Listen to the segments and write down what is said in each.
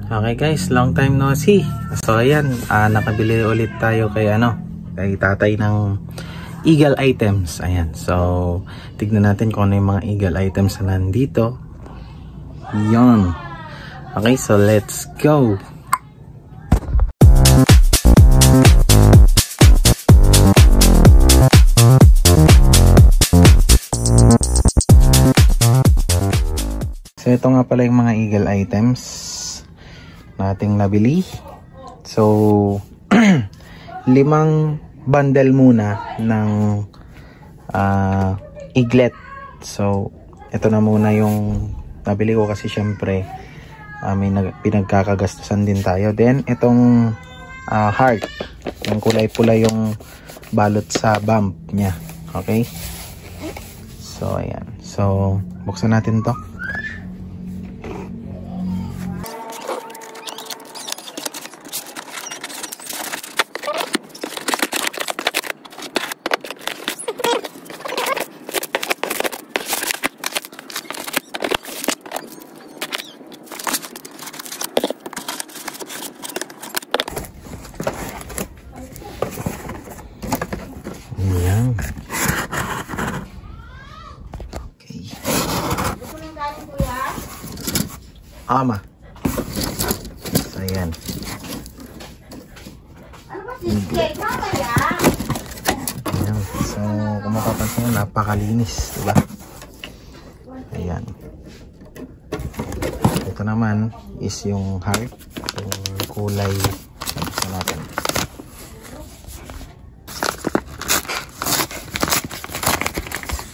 Okay guys, long time no see. So ayan, nakabili ulit tayo kay kay tatay ng Eagle items. Ayan. So tignan natin kung ano yung mga Eagle items na nandito. Yon. Okay, so let's go. So ito nga pala yung mga Eagle items nating nabili. So 5 bundle muna ng Eaglet. So ito na muna yung nabili ko kasi syempre may pinagkakagastusan din tayo. Then itong heart, yung kulay pula yung balot sa bump niya. Okay, so ayan, so buksan natin to. Ama. So, ayan. Ayan. So, kung mapapansin nyo, napakalinis, diba? Ayan. Ito naman is yung heart. Yung kulay. Ito natin.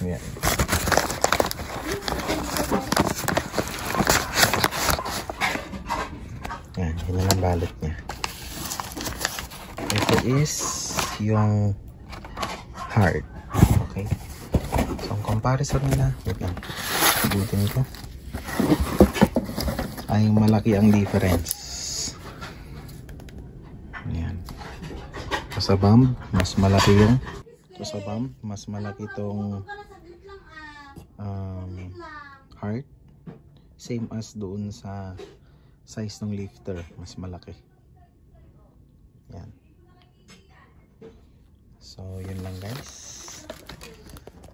Ayan. Yan, yun ang balot niya. Ito is yung heart. Okay. So, ang comparison nila, wait lang, ulitin ko, ay malaki ang difference. Ayan. So, sa bump, mas malaki yung mas malaki itong heart. Same as doon sa size ng lifter, mas malaki. Yan. So, yun lang guys.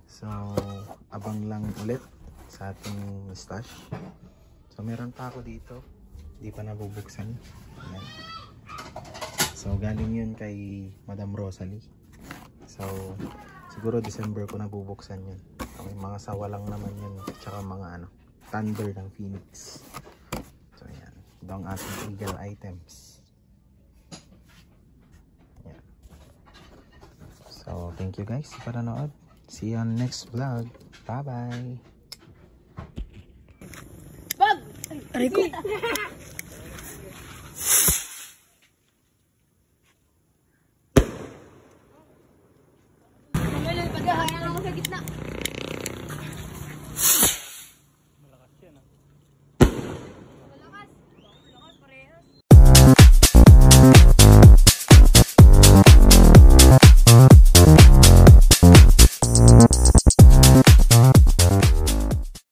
So, abang lang ulit sa ating stash. So, meron pa ako dito. Di pa nabubuksan. Yan. So, galing yun kay Madam Rosalie. So, siguro December ko nabubuksan yun. May mga sawa lang naman yun. Tsaka mga Thunder ng Phoenix. So, yan. Ito ang ating Eagle items. Yan. So, thank you guys sa panonood. See you on next vlog. Bye-bye. Bob! Aray ko. Pag-ahaya lang ako sa gitna.